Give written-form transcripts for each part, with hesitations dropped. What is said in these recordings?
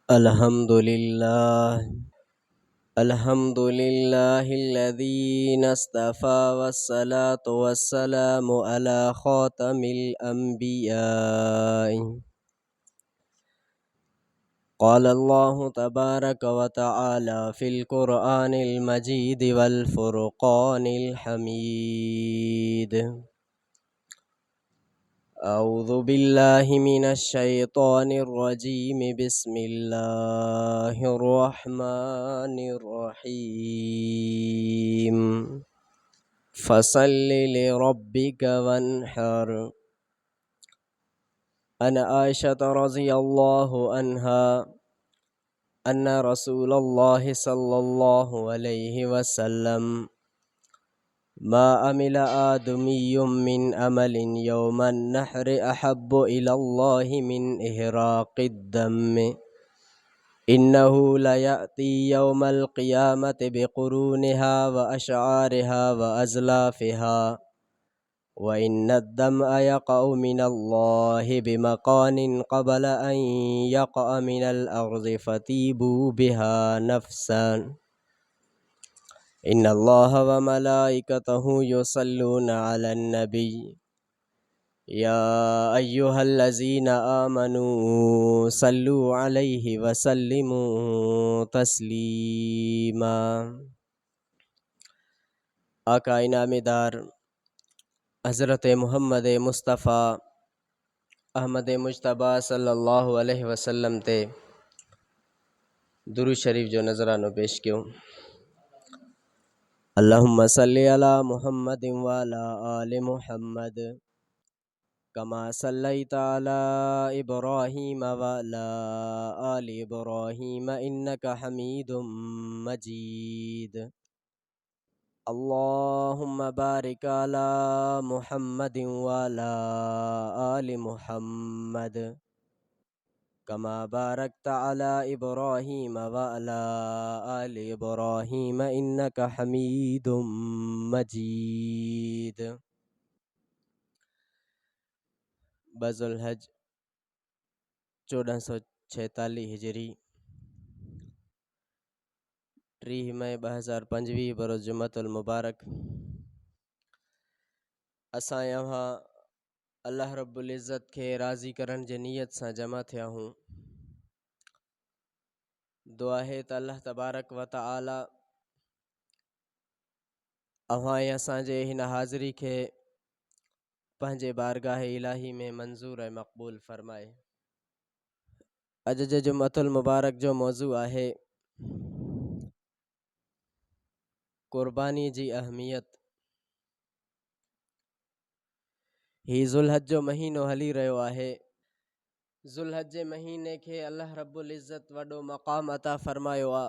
الحمد لله الذي اصطفى والصلاة والسلام على خاتم الأنبياء. قال الله تبارك وتعالى في القرآن المجيد والفرقان الحميد. أعوذ بالله من الشيطان الرجيم. بسم الله الرحمن الرحيم. فصل لربك وانحر. عن عائشة رضي الله عنها أن رسول الله صلى الله عليه وسلم ما عمل آدمي من عمل يوم النحر أحب إلى الله من إهراق الدم. إنه ليأتي يوم القيامة بقرونها وأشعارها وأزلافها، وإن الدمع يقع من الله بمكان قبل أن يقع من الأرض فتيبوا بها نفسا. إن الله وملائكته يصلون على النبي يا أيها الذين آمنوا صلوا عليه وسلموا تسلیما. آقا انعام دار حضرت محمد مصطفیٰ احمد مجتبیٰ صلی اللہ علیہ وسلم تے درود شریف جو نظرانو پیش کیوں. اللہم صلی علی محمد وعلی آل محمد کما صلیت علی ابراہیم وعلی آل ابراہیم انک حمید مجید. اللہم بارک علی محمد وعلی آل محمد کما بارکت علی ابراہیم وعلی آل ابراہیم انک حمید مجید. بذوالحج 1446 ہجری 30 مئی 2025 بروز جمعۃ المبارک اساں یہاں اللہ رب العزت کے راضی کرن جے نیت ساں جمع تھیا ہوں. دعا ہے تا اللہ تبارک و تعالی اوہاں اساں جے ہن حاضری کے پنجے بارگاہ الہی میں منظور و مقبول فرمائے. اج جے جمعۃ المبارک جو موضوع ہے قربانی جی اہمیت. ہی ذوالحج جو مہینو ہلی رہیو ہے. ذوالحج جے مہینے کے اللہ رب العزت وڈو مقام عطا فرمایو آ.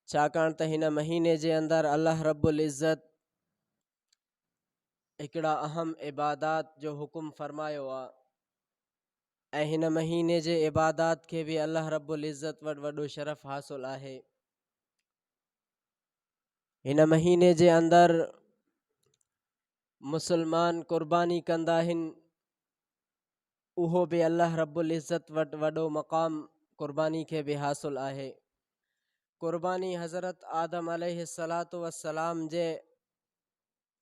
چھاکاڻ ته ہن مہینے جے اندر اللہ رب العزت ہکڑا اہم عبادات جو حکم فرمایو آ. ऐं हिन महीने जे इबादात खे बि अल्लाह रब्बुल इज़्ज़त वॾो शरफ़ हासिल आहे. हिन महीने जे अंदर मुसलमान कुर्बानी कंदा आहिनि, उहो बि अल्लाह रब्बुल इज़्ज़त वटि वॾो मक़ाम कुर्बानी खे बि हासिल आहे. कुर्बानी हज़रत आदम अलैहिस्सलातु वस्सलाम जे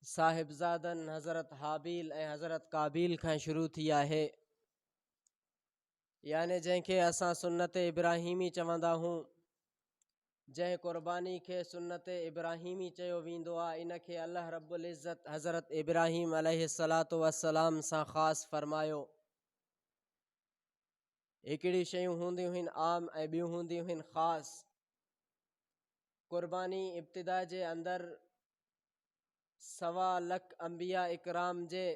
साहिबज़ादनि हज़रत हाबील ऐं हज़रत काबील खां शुरू थी आहे. याने जंहिंखे असां सुन्नत इब्राहिमी चवंदा हूं. जंहिं कुर्बानी खे सुन्नत इब्राहिमी चयो वेंदो आहे, इन खे अल्लाह रब्बुल इज़्ज़त हज़रत इब्राहिम अलैहिस्सलातु वस्सलाम सां ख़ासि फरमायो. हिकिड़ी शयूं हूंदियूं आहिनि आम ऐं ॿियूं हूंदियूं आहिनि ख़ासि. कुर्बानी इब्तिदा जे अंदरि 1.25 लाख अंबिया इकराम जे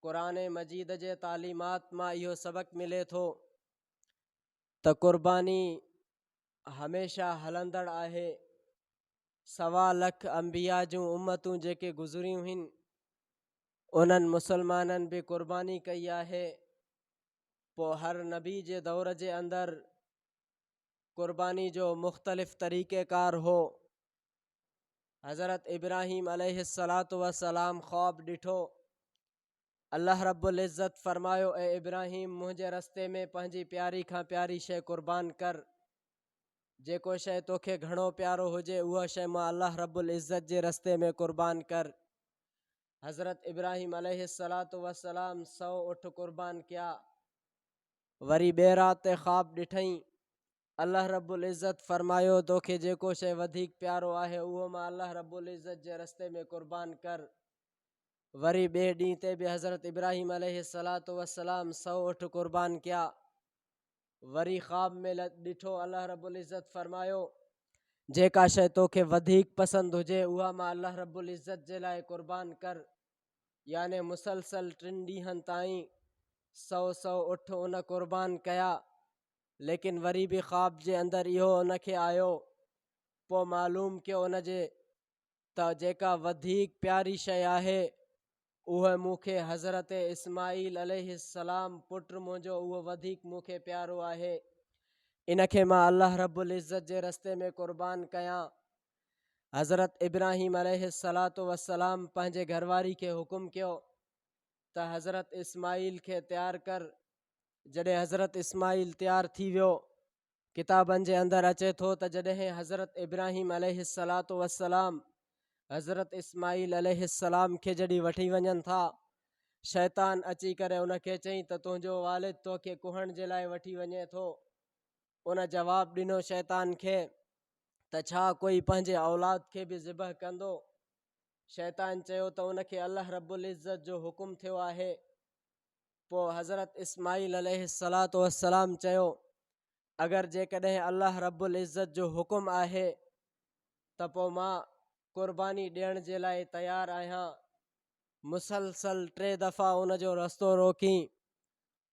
क़ुरान मजीद जे तालीमात मां इहो सबक़ मिले थो त कुर्बानी हमेशा हलंदड़ आहे. 1.25 लाख अंबिया जूं उम्मतूं जेके गुज़रियूं आहिनि, उन्हनि मुसलमाननि बि कुर्बानी कई आहे. पोइ हर नबी जे दौर जे अंदरि कुर्बानी जो मुख़्तलिफ़ तरीक़ेकार हो. हज़रत इब्राहिम अलैहिस्सलातु वस्सलाम ख़्वाब ॾिठो, अल्लाह रब्बुल इज़्ज़त फरमायो ए इब्राहिम मुंहिंजे रस्ते में पंहिंजी प्यारी खां प्यारी शइ क़ुर्बान कर। जेको शइ तोखे घणो प्यारो हुजे उहा शइ मां अल्लाह रब्बुल इज़्ज़त जे रस्ते में क़ुर्बान कर। हज़रत इब्राहिम अलैहिस्सलातु वस्सलाम 100 ऊँट क़ुर्बान कया। वरी ॿिए राति ते ख़्वाब ॾिठईं। अल्लाह रब्बुल इज़्ज़त फरमायो तोखे जेको शइ वधीक प्यारो आहे उहो मां अल्लाह रब्बुल इज़्ज़त जे रस्ते में क़ुर्बान कर। वरी ॿिए ॾींहं ते बि हज़रत इब्राहिम अलैहिस्सलातु वस्सलाम 100 ऊँट क़ुर्बान कया। वरी ख़्वाब में ॾिठो। अल्लाह रब्बुल इज़्ज़त फरमायो जेका शइ तोखे वधीक पसंदि हुजे उहा मां अल्लाह रब्बुल इज़्ज़त जे लाइ क़ुर्बान कर। याने मुसलसल 3 ॾींहंनि ताईं 100 ऊँट उन क़ुर्बान कया। लेकिन वरी बि ख़्वाब जे अंदरि इहो उनखे आयो। पोइ मालूम कयो उनजे त जेका वधीक प्यारी शइ आहे उहा मूंखे हज़रत इस्माईल अलैहिस्सलाम पुटु मुंहिंजो उहो वधीक मूंखे प्यारो आहे। इनखे मां अल्लाह रब्बुल इज़्ज़त जे रस्ते में क़ुर्बान कयां। हज़रत इब्राहिम अलैहिस्सलातु वस्सलाम पंहिंजे घरवारी खे हुकुम कयो त हज़रत इस्माईल खे तयारु कर। जॾहिं हज़रत इस्माईल तयारु थी वियो, किताबनि जे अंदरि अचे थो त जॾहिं हज़रत इब्राहिम अलैहिस्सलातु वस्सलाम हज़रत इस्माईल अलैहिस्सलाम खे जॾहिं वठी वञनि था, शैतान अची करे उनखे चई त तुंहिंजो वालिद तोखे कुहण जे लाइ वठी वञे थो। उन जवाबु ॾिनो शैतान खे त छा कोई पंहिंजे औलाद खे बि ज़िबह कंदो? शैतान चयो त उनखे अल्लाह रब्बुल इज़्ज़त जो हुकुम थियो आहे। पोइ हज़रत इस्माईल अलैहिस्सलातु वस्सलाम चयो अगरि जेकॾहिं अल्लाह रब्बुल इज़्ज़त जो हुकुम आहे त पोइ मां क़ुर्बानी ॾियण जे लाइ तयारु आहियां। मुसलसल 3 दफ़ा उन जो रस्तो रोकी।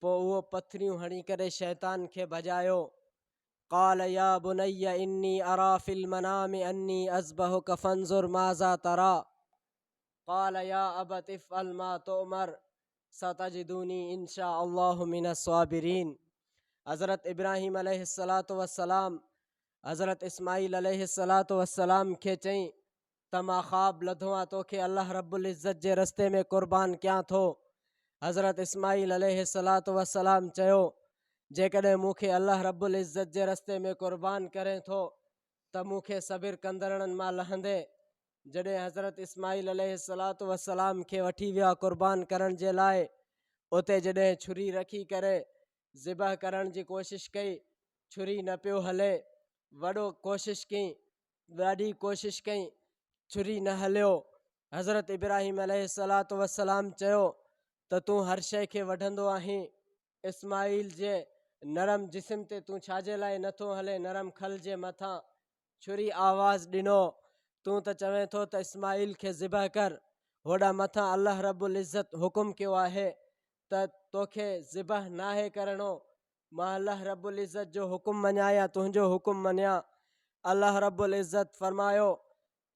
पोइ उहो पथरियूं हणी करे शैतान खे भॼायो। क़ाल या बुनय्य इन्नी अरा फिल मनामि अन्नी अज़बहुक फंज़ुर माज़ा तरा। क़ाल या अबत इफ़अल मा तुअमर सतजिदुनी इंशा अल्लाहु मिनस साबिरीन। हज़रत इब्राहिम अलैहिस्सलातु वस्सलाम हज़रत इस्माईल अलैहिस्सलातु वस्सलाम खे चई त मां ख़्वाब लधो आहे तोखे अल्लाह रब्बुल इज़्ज़त जे रस्ते में क़ुर्बान कयां थो। हज़रत इस्माईल अलैहिस्सलातु वस्सलाम चयो जेकॾहिं मूंखे अल्लाह रब्बुल इज़्ज़त जे रस्ते में क़ुर्बान करे थो त मूंखे सबिर कंदड़नि मां लहंदे। जॾहिं हज़रत इस्माईल अलैहिस्सलातु वस्सलाम खे वठी विया क़ुर्बान करण जे लाइ, उते जॾहिं छुरी रखी करे ज़िबह करण जी कोशिशि कई, छुरी न पियो हले। वॾो कोशिशि कई, ॾाढी कोशिशि कई, छुरी न हलियो। हज़रत इब्राहिम अलैहिस्सलातु वस्सलाम चयो त तूं हर शइ खे वढंदो आहीं, इस्माईल जे नरम जिस्म ते तूं छाजे लाइ नथो हले? नरम खल जे मथां छुरी आवाज़ ॾिनो तूं त चवें थो त इस्माईल खे ज़िबह कर। होॾा मथां अल्लाह रब्बुल इज़्ज़त हुकुम कयो आहे त तोखे ज़िबह नाहे करणो। मां अल्लाह रब्बुल इज़्ज़त जो हुकुम मञाया, तुंहिंजो हुकुम मञिया। अल्लाह रब्बुल इज़्ज़त फरमायो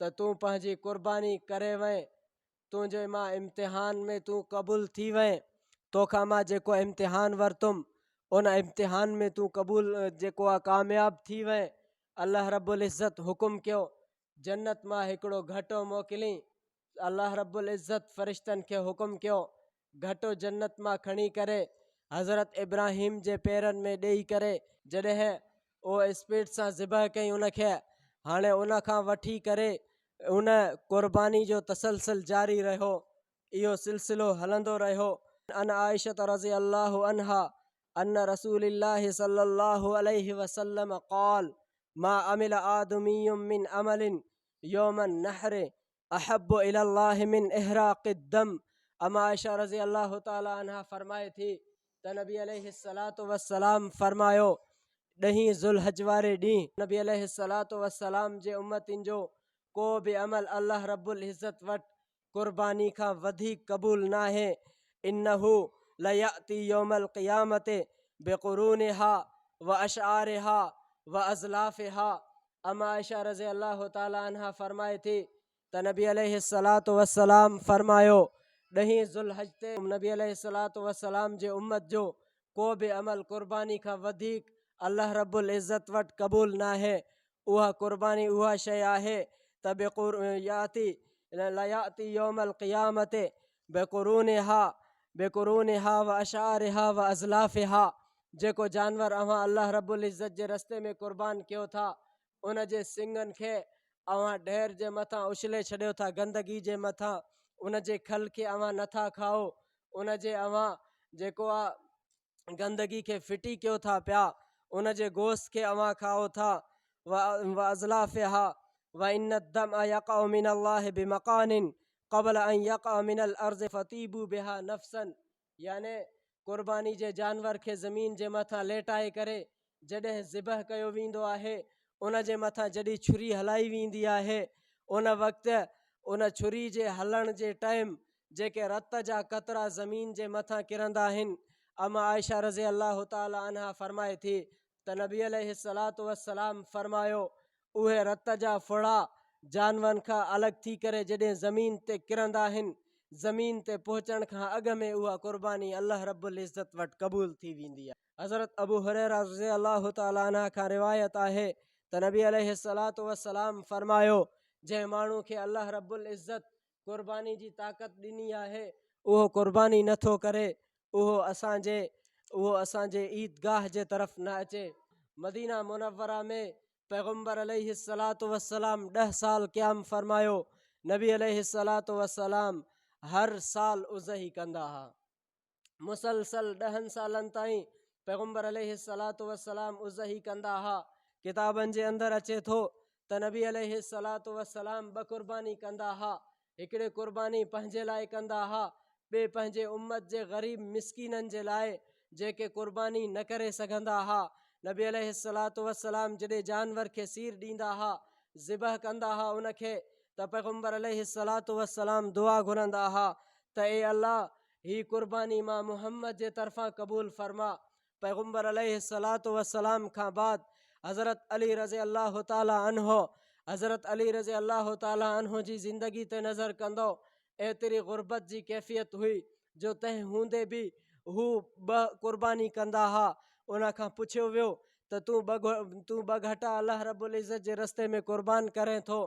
त तूं पंहिंजी क़ुर्बानी करे वएं, तुंहिंजे मां इम्तिहान में तूं क़बूल थी वएं। तोखां मां जेको इम्तिहान वरितुमि उन इम्तिहान में तूं क़बूल जेको आहे कामयाबु थी वएं। अल्लाह रब्बुल इज़्ज़त हुकुम कयो जन्नत मां हिकिड़ो घटो मोकिलियईं। अल्लाह रब्बुल इज़्ज़त फ़रिश्तनि खे हुकुम कयो घटो जन्नत मां खणी करे हज़रत इब्राहिम जे पेरनि में ॾेई करे जॾहिं उहो स्पीड सां ज़िबह कई उनखे, हाणे उन खां वठी करे उन क़ुर्बानी जो तसलसल जारी रहियो। इहो सिलसिलो हलंदो रहियो। अन आइशा रज़ी अल्लाहु अन्हा अन रसूलिल्लाहि सल्लल्लाहु अलैहि वसल्लम क़ाल मा अमिल आदमियुम मिन अमलिन यौमन नहर अहब्बु इलल्लाहि मिन इहराक़िद दम। अम्मा आइशा रज़ी अल्लाहु ताला अन्हा फरमाए थी त नबी अलैहिस्सलातु वस्सलाम फरमायो ॾहीं ज़ुल्हज वारे ॾींहुं नबी अलैहिस्सलातु वस्सलाम जे उम्मतिन जो को बि अमल अल्लाह रब्बुल इज़्ज़त वटि क़ुर्बानी खां वधीक क़बूल नाहे। इन्नहु लयअती यौमल क़ियामत बिक़ुरूनिहा व अशआरिहा व अज़लाफ़िहा। अम्मा आइशा रज़ी अल्लाहु ताला अन्हा फरमाए थी त नबी अलैहिस्सलातु वस्सलाम फरमायो ॾहीं ज़ुल्हज ते नबी अलैहिस्सलातु वस्सलाम जे उम्मत जो को बि अमल क़ुर्बानी खां वधीक अल्लाह रब्बुल इज़्ज़त वटि क़बूल नाहे। उहा क़ुर्बानी उहा शइ आहे त लयअती यौमल क़ियामत बिक़ुरूनिहा बेक़ुरूनिहा व अशारिहा व अज़लाफ़िहा, जेको जानवर अव्हां अल्लाह रब्बुल इज़्ज़त जे रस्ते में क़ुर्बान कयो था उन जे सिंगनि खे अव्हां ढेर जे मथां उछले छॾियो था, गंदगी जे मथां उन जे खल खे अव्हां नथा खाओ, उन जे अव्हां जेको आहे गंदगी खे फिटी कयो था पिया, उन जे गोश्त खे अव्हां खाओ था। व अज़लाफ़िहा व इन दम यक़अ मिन अल्लाह बिमकानिन क़बल अन यक़अ मिन अल अर्ज़ फ़तीबू बिहा नफ़्सन, याने क़ुर्बानी जे जानवर खे ज़मीन जे मथां लेटाए करे जॾहिं ज़िबह कयो वेंदो आहे, उन जे मथां जॾहिं छुरी हलाई वेंदी आहे, उन वक़्तु उन छुरी जे हलण जे टाइम जेके रत जा क़तरा ज़मीन जे मथां किरंदा आहिनि। अमा आयशा रज़ी अल्लाह ताला अन्हा फरमाए थी त नबी अलैहिस्सलातु वस्सलाम फरमायो, उहे रत जा फुड़ा जानवरनि खां अलॻि थी करे जॾहिं ज़मीन ते किरंदा आहिनि, ज़मीन ते पहुचण खां अॻु में उहा क़ुर्बानी अल्लाह रब्बुल इज़्ज़त वटि क़बूल थी वेंदी आहे। हज़रत अबू हुरैरा रज़ी अल्लाह ताला अन्हा खां रिवायत आहे त नबी अलैहिस्सलातु वस्सलाम फरमायो, जंहिं माण्हू खे अल्लाह रब्बुल इज़्ज़त क़ुर्बानी जी ताक़त ॾिनी आहे उहो क़ुर्बानी नथो करे, उहो असांजे ईदगाह जे तरफ़ न अचे। मदीना मुनव्वरा में पैगम्बर अलैहिस्सलातु वस्सलाम 10 साल क़याम फरमायो। नबी अलैहिस्सलातु वस्सलाम हर साल उज़ही कंदा हा, मुसलसल 10 सालनि ताईं पैगम्बर अलैहिस्सलातु वस्सलाम उज़ही कंदा हा। किताबनि जे अंदरि अचे थो त नबी अलैहिस्सलातु वस्सलाम 2 क़ुर्बानी कंदा हा, हिकिड़े क़ुर्बानी पंहिंजे लाइ कंदा हा, ॿिए पंहिंजे उम्मत जे ग़रीब मिसकीननि जे लाइ जेके क़ुर्बानी न करे सघंदा हा। नबी अलैहिस्सलातु वस्सलाम जॾहिं जानवर खे सीर ॾींदा हा, ज़िबह कंदा हा उनखे, त पैगम्बर अलैहिस्सलातु वस्सलाम दुआ घुरंदा हा त ए अल्लाह, ही क़ुर्बानी मां मुहम्मद जे तरफ़ां क़बूल फरमा। पैगम्बर अलैहिस्सलातु वस्सलाम खां बाद हज़रत अली रज़ी अल्लाह ताला अन्हो, हज़रत अली रज़ी अल्लाह ताला अन्हो जी ज़िंदगी ते नज़र कंदो, एतिरी ग़ुर्बत जी कैफ़ियत हुई जो तंहिं हूंदे बि हू 2 क़ुर्बानी कंदा हा। उन खां पुछियो वियो त तूं 2 घटा अल्लाह रब्बुल इज़्ज़त जे रस्ते में क़ुर्बान करें थो,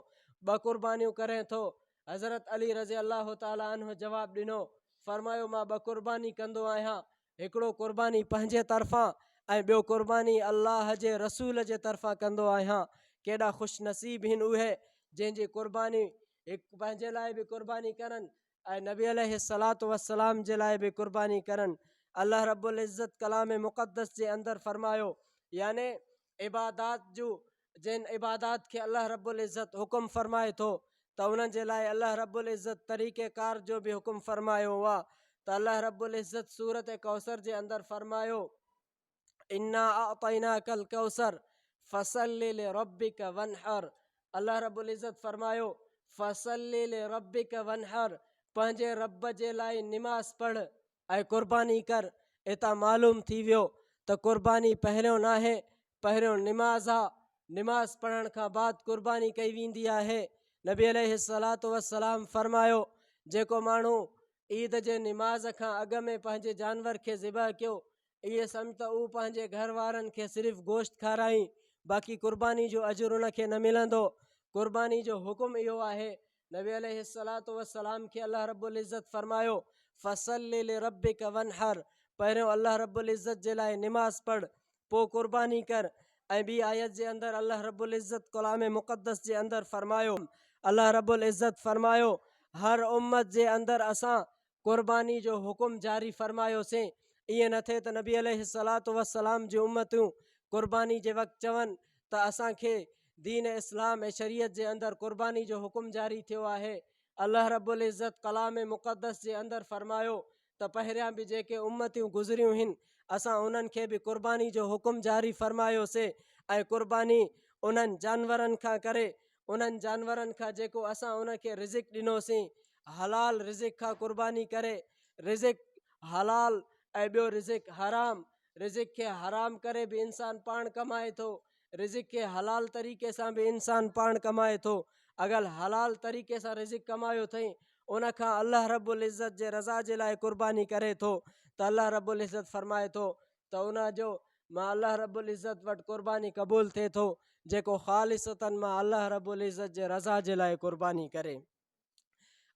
2 क़ुर्बानियूं करें थो? हज़रत अली रज़ी अल्लाह ताला अन्हो जवाबु ॾिनो, फरमायो मां 2 क़ुर्बानी कंदो आहियां, हिकिड़ो क़ुर्बानी पंहिंजे तरफ़ां ऐं ॿियो क़ुर्बानी अल्लाह जे रसूल जे तरफ़ां कंदो आहियां। केॾा ख़ुशि नसीब आहिनि उहे जंहिंजी क़ुर्बानी हिकु पंहिंजे लाइ बि क़ुर्बानी करनि ऐं नबी अलैहिस्सलातु वस्सलाम जे लाइ बि क़ुर्बानी करनि। अल्लाह रब्बुल इज़्ज़त कलाम मुक़द्दस जे अंदरि फरमायो, याने इबादात जूं जिन इबादात खे अल्लाह रब्बुल इज़्ज़त हुकुम फरमाए थो त उन्हनि जे लाइ अल्लाह रब्बुल इज़्ज़त तरीक़ेकार जो बि हुकुम फरमायो आहे। त अल्लाह रब्बुल इज़्ज़त सूरत कौसर जे अंदरि फरमायो, इन्ना अअतैनाकल कौसर फसल्लि लिरब्बिक वनहर। अल्लाह रब्बुल इज़्ज़त फरमायो, फसल्लि लिरब्बिक वनहर, पंहिंजे रब जे लाइ निमाज़ पढ़ ऐं क़ुर्बानी कर। इतां मालूम थी वियो त क़ुर्बानी पहिरियों नाहे, पहिरियों निमाज़ आहे, निमाज़ पढ़ण खां बाद क़ुर्बानी कई वेंदी आहे। नबी अलैहिस्सलातु वस्सलाम फरमायो, जेको माण्हू ईद जे निमाज़ खां अॻु में पंहिंजे जानवर खे ज़िबह कयो, इहे सम्झ त उहो पंहिंजे घर वारनि खे सिर्फ़ु गोश्त खाराई, बाक़ी क़ुर्बानी जो अजुर उनखे न मिलंदो। क़ुर्बानी जो हुकुम इहो आहे। नबी अलैहिस्सलातु वस्सलाम खे अल्लाह रब्बुल इज़्ज़त फरमायो, फसल्लि लिरब्बिक वनहर, पहिरियों अल्लाह रब्बुल इज़्ज़त जे लाइ निमाज़ पढ़, पोइ क़ुर्बानी कर। ऐं ॿी आयत जे अंदरि अल्लाह रब्बुल इज़्ज़त कलाम मुक़द्दस जे अंदरि फरमायो, अल्लाह रब्बुल इज़्ज़त फरमायो, हर उम्मत जे अंदरि असां क़ुर्बानी जो हुकुम जारी फरमायोसीं। ईअं न थिए त नबी अलैहिस्सलातु वस्सलाम जी उम्मतूं क़ुर्बानी जे वक़्तु चवनि त असांखे दीन इस्लाम ऐं शरीयत जे अंदरि क़ुर्बानी जो हुकुम जारी थियो आहे। अल्लाह रब्बुल इज़्ज़त कलाम मुक़द्दस जे अंदरि फरमायो त पहिरियां बि जेके उम्मतियूं गुज़रियूं आहिनि असां उन्हनि खे बि क़ुर्बानी जो हुकुम जारी फरमायोसीं ऐं क़ुर्बानी उन्हनि जानवरनि खां करे, उन्हनि जानवरनि खां जेको असां उनखे रिज़िक ॾिनोसीं, हलाल रिज़िक खां क़ुर्बानी करे। रिज़िक हलाल ऐं ॿियो रिज़िक हराम, रिज़िक खे हराम करे बि इंसानु पाण कमाए थो, रिज़िक खे हलाल तरीक़े सां बि इंसानु पाण कमाए थो। अगरि हलाल तरीक़े सां रिज़िक कमायो अथई, उन खां अल्लाह रब्बुल इज़्ज़त जे रज़ा जे लाइ क़ुर्बानी करे थो, त अल्लाह रब्बुल इज़्ज़त फरमाए थो त उन जो मां अल्लाह रब्बुल इज़्ज़त वटि क़ुर्बानी क़बूल थिए थो, जेको ख़ालिसतन मां अल्लाह रब्बुल इज़्ज़त जे रज़ा जे लाइ क़ुर्बानी करे।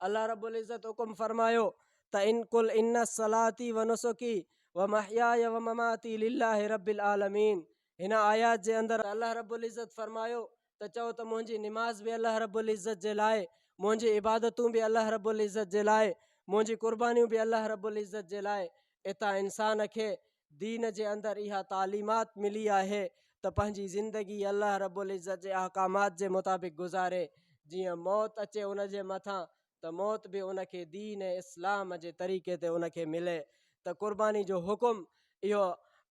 अल्लाह रब्बुल इज़्ज़त हुकुम फरमायो त इन कुल इन सलाती व नुसुकी व महयाय व ममाती लिल्लाहि रब्बिल आलमीन। हिन आयात जे अंदरि अल्लाह रब्बुल इज़्ज़त फरमायो त चओ त मुंहिंजी निमाज़ बि अल्लाह रब्बुल इज़्ज़त जे लाइ, मुंहिंजी इबादतूं बि अल्लाह रब्बुल इज़्ज़त जे लाइ, मुंहिंजी कुर्बानियूं बि अल्लाह रब्बुल इज़्ज़त जे लाइ। इतां इंसान खे दीन जे अंदरि इहा तालीमात मिली आहे त पंहिंजी ज़िंदगी अल्लाह रब्बुल इज़्ज़त जे अहकामात जे मुताबिक़ गुज़ारे। जीअं मौत अचे उन जे मथां त मौत बि उनखे दीन इस्लाम जे तरीक़े ते उनखे मिले। त कुर्बानी जो हुकुम इहो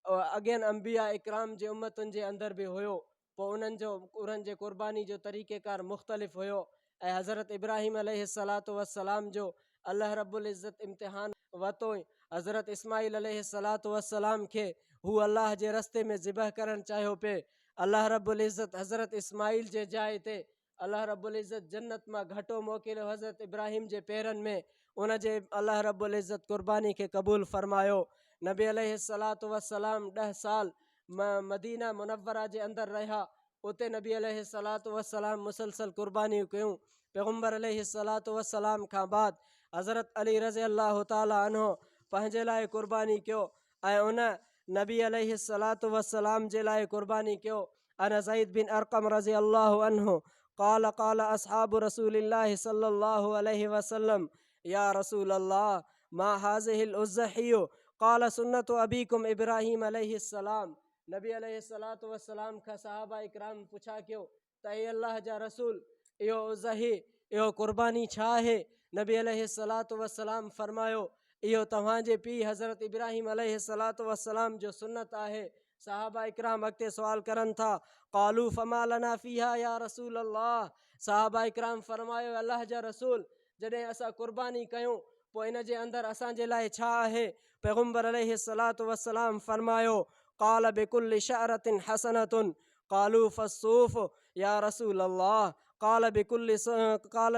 अॻियनि अंबिया इकराम जे उम्मतुनि जे अंदरि बि हुयो, पोइ उन्हनि जे कुर्बानी जो तरीक़ेकार मुख़्तलिफ़ हुयो। ऐं हज़रत इब्राहिम अलैहिस्सलातु वस्सलाम जो अल्लाह रब्बुल इज़्ज़त इम्तिहान वरितो। हज़रत इस्माइल अलैहिस्सलातु वस्सलाम खे हू अल्लाह जे रस्ते में ज़िबह करणु चाहियो पिए। अल्लाह रब्बुल इज़्ज़त हज़रत इस्माइल जे जाइ ते अल्लाह रब्बुल इज़्ज़त जन्नत मां घटो मोकिलियो हज़रत इब्राहिम जे पेरनि में, उन जे अल्लाह रब्बुल इज़्ज़त कुर्बानी खे क़बूल फरमायो। नबी अलैहिस्सलातु वस्सलाम 10 साल मदीना मुनव्वरा जे अंदरि रहिया। उते नबी अलैहिस्सलातु वस्सलाम मुसलसल कुर्बानियूं कयूं। पैगम्बर अलैहिस्सलातु वस्सलाम खां बाद हज़रत अली रज़ी अल्लाह ताला अन्हो पंहिंजे लाइ कुर्बानी कयो ऐं उन नबी अलैहिस्सलातु वस्सलाम जे लाइ कुर्बानी कयो। अन ज़ैद बिन अरक़म रज़ी अल्लाह अन्हो क़ाल क़ाल अस्हाबु रसूलिल्लाहि सल्लल्लाहु अलैहि वसल्लम या रसूल अल्लाह मा हाज़िहिल उज़्ज़हिय्यु क़ाल सुन्नतु अबीकुम इब्राहीम अलैहिस्सलाम। नबी अलैहिस्सलातु वस्सलाम खां सहाबा इकराम पुछा कयो त ए अल्लाह जा रसूल, इहो उज़ही, इहो कुर्बानी छा आहे? नबी अलैहिस्सलातु वस्सलाम फरमायो, इहो तव्हांजे पीउ हज़रत इब्राहिम अलैहिस्सलातु वस्सलाम जो सुन्नत आहे। सहाबा इकराम अॻिते सवाल करनि था, क़ालू फमा लना फ़ीहा या रसूल अल्लाह। सहाबा इकराम फरमायो, अल्लाह जा रसूल, जॾहिं असां कुर्बानी कयूं पोइ इन जे अंदरि असांजे लाइ छा आहे? पैगम्बर अलैहिस्सलातु वस्सलाम फरमायो, क़ाल बिकुल्लि शअरतिन हसनतुन क़ालू फ़स्सूफ़ या रसूल अल्लाह क़ाल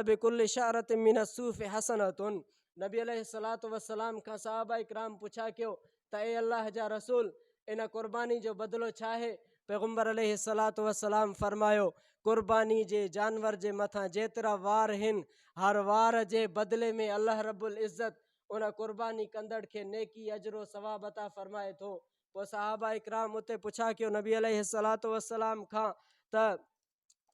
बिकुल्लि शअरतिन मिनस्सूफ़ि हसनतुन। नबी अलैहिस्सलातु वस्सलाम खां सहाबा इकराम पुछा कयो त ए अल्लाह जा रसूल, इन कुर्बानी जो बदिलो छा आहे? पैगम्बर अलैहिस्सलातु वस्सलाम फरमायो, कुर्बानी जे जानवर जे मथां जेतिरा वार आहिनि, हर वार जे बदिले में अल्लाह रब्बुल इज़्ज़त उन कुर्बानी कंदड़ खे नेकी अजरो सवाब अता फरमाए थो। पोइ सहाबा इकराम उते पुछा कयो नबी अलैहिस्सलातु वस्सलाम खां त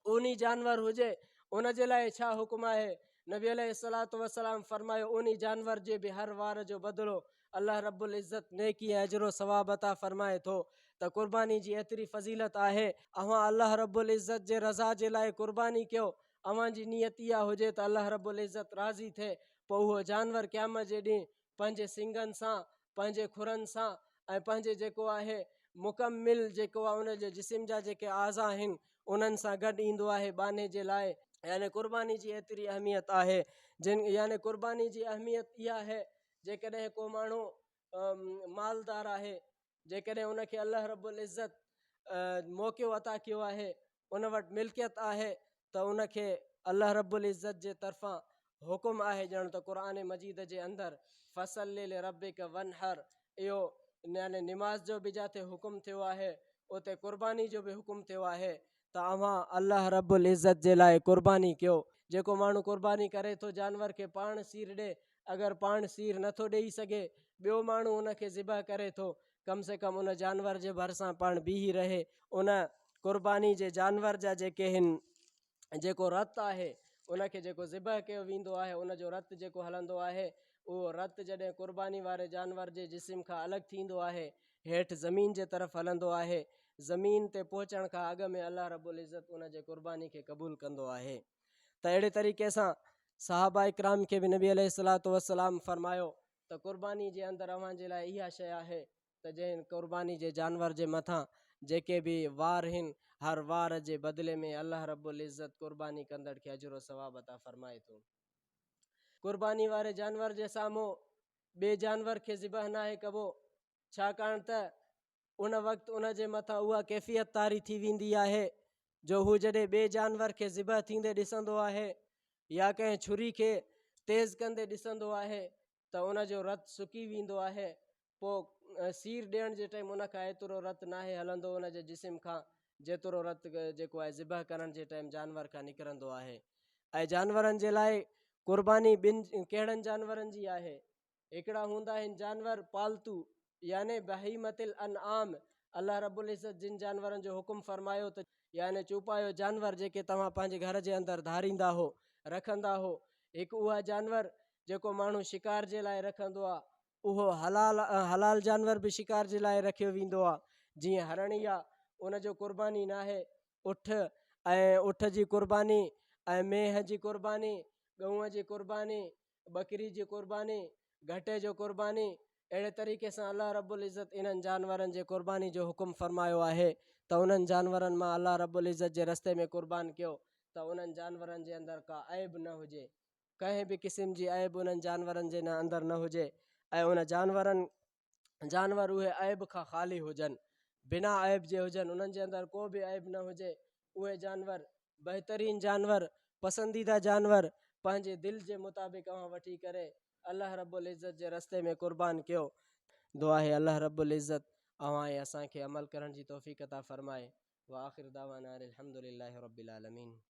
ऊनी जानवर हुजे उन जे लाइ छा हुकुम आहे? नबी अलैहिस्सलातु वस्सलाम फरमायो, ऊनी जानवर जे बि हर वार जो बदिलो अल्लाह रब्बुल इज़्ज़त नेकी अजरो सवाब अता फरमाए थो। त कुर्बानी जी एतिरी फ़ज़ीलत आहे। अव्हां अल्लाह रब्बुल इज़्ज़त जे रज़ा जे लाइ कुर्बानी कयो, अव्हां जी नियत इहा हुजे त अल्लाह रब्बुल इज़्ज़त राज़ी थिए, पोइ उहो जानवर क़यामत जे ॾींहुं पंहिंजे सिंगनि सां, पंहिंजे खुरनि सां ऐं पंहिंजे जेको आहे मुकमिल जेको आहे उन जे जिस्म जा जेके आज़ा आहिनि उन्हनि सां गॾु ईंदो आहे बाने जे लाइ। यानी कुर्बानी जी एतिरी अहमियत आहे। यानी कुर्बानी जी अहमियत इहा आहे, जेकॾहिं को माण्हू मालदार आहे, जेकॾहिं उनखे अल्लाह रब्बुल इज़्ज़त मौक़ियो अता कयो आहे, उन वटि मिल्कियत आहे, त उनखे अल्लाह रब्बुल इज़्ज़त जे तरफ़ां हुकुम आहे ॼण त क़ुर मजीद जे अंदरि फ़सल्लि लिरब्बिक वनहर, इहो यानी निमाज़ जो बि जिते हुकुम थियो आहे उते कुर्बानी जो बि हुकुम थियो आहे त अव्हां अल्लाह रब्बुल इज़्ज़त जे लाइ कुर्बानी कयो। जेको माण्हू कुर्बानी करे थो जानवर खे पाण सीर ॾे, अगरि पाण सीर नथो ॾेई सघे, ॿियो माण्हू उनखे ज़िबह करे थो, कम से कम उन जानवर जे भरिसां पाण बीही रहे, उन कुर्बानी जे जानवर जा जेके आहिनि जेको रत आहे उनखे जेको ज़िबह कयो वेंदो आहे, उन जो रत जेको हलंदो आहे, उहो रत जॾहिं कुर्बानी वारे जानवर जे जिस्म खां अलॻि थींदो आहे, हेठि ज़मीन जे तरफ़ हलंदो आहे, ज़मीन ते पहुचण खां अॻु में अल्लाह रब्बुल इज़्ज़त उन जे कुर्बानी खे क़बूल कंदो आहे। त अहिड़े तरीक़े सां सहाबा इकराम खे बि नबी अलैहिस्सलातु वस्सलाम फरमायो त कुर्बानी जे अंदरि अव्हां जे लाइ इहा शइ आहे त जंहिं कुर्बानी जे जानवर जे मथां जेके बि वार आहिनि, हर वार जे बदिले में अल्लाह रब्बुल इज़्ज़त कुर्बानी कंदड़ खे अजरो सवाब अता फरमाए थो। कुर्बानी वारे जानवर जे साम्हूं ॿिए जानवर खे ज़िबह न आहे कबो, छाकाणि त उन वक़्तु उन जे मथां उहा कैफ़ियत तारी थी वेंदी आहे जो हू जॾहिं ॿिए जानवर खे ज़िबह थींदे ॾिसंदो आहे या कंहिं छुरी खे तेज़ कंदे ॾिसंदो आहे त उन जो रत सुकी वेंदो आहे। पोइ सीर ॾियण जे टाइम उन खां एतिरो रत नाहे हलंदो उन जे जिस्म खां जेतिरो रत जेको आहे ज़िबह करण जे टाइम जानवर खां निकिरंदो आहे। ऐं जानवरनि जे लाइ कुर्बानी ॿिनि कहिड़नि जानवरनि जी आहे? हिकिड़ा हूंदा आहिनि जानवर पालतू याने बहीमतिल अनआम। अल्लाह रब्बुल इज़्ज़त जिन जानवरनि जो हुकुम फरमायो त याने चुपायो जानवर जेके तव्हां पंहिंजे घर जे अंदरि धारींदा हो रखंदा हो, हिकु उहा जानवर जेको माण्हू शिकार जे लाइ रखंदो आहे, उहो हलाल जानवर बि शिकार जे लाइ रखियो वेंदो आहे। जीअं हरणी आहे, उनजो क़ुर्बानी न आहे, ऊठ जी क़ुर्बानी ऐं मेंह जी क़ुर्बानी, गऊं जी क़ुर्बानी, बकरी जी क़ुर्बानी, घटे जो क़ुर्बानी, अहिड़े तरीक़े सां अल्लाह रब्बुल इज़्ज़त इन्हनि जानवरनि जे क़ुर्बानी जो हुकुम फरमायो आहे त उन्हनि जानवरनि मां अल्लाह रब्बुल इज़्ज़त जे रस्ते में क़ुर्बान कयो त उन्हनि जानवरनि जे अंदरि का ऐब न हुजे, कंहिं बि क़िस्म जी ऐब उन्हनि जानवरनि जे अंदरि न हुजे ऐं उन जानवर उहे ऐब खां ख़ाली हुजनि, बिना ऐब जे हुजनि, उन्हनि जे अंदरि को बि ऐब न हुजे। उहे जानवर बहितरीन जानवर, पसंदीदा जानवर पंहिंजे दिलि जे मुताबिक़ वठी करे अल्लाह रब्बुल इज़्ज़त जे रस्ते में क़ुर्बान कयो। दुआ है अल्लाह रब्बुल इज़्ज़त असांखे अमल करण जी तौफ़ीक़ अता फ़रमाए। व आख़िर दावाना अनिल हम्दुलिल्लाहि रब्बिल आलमीन।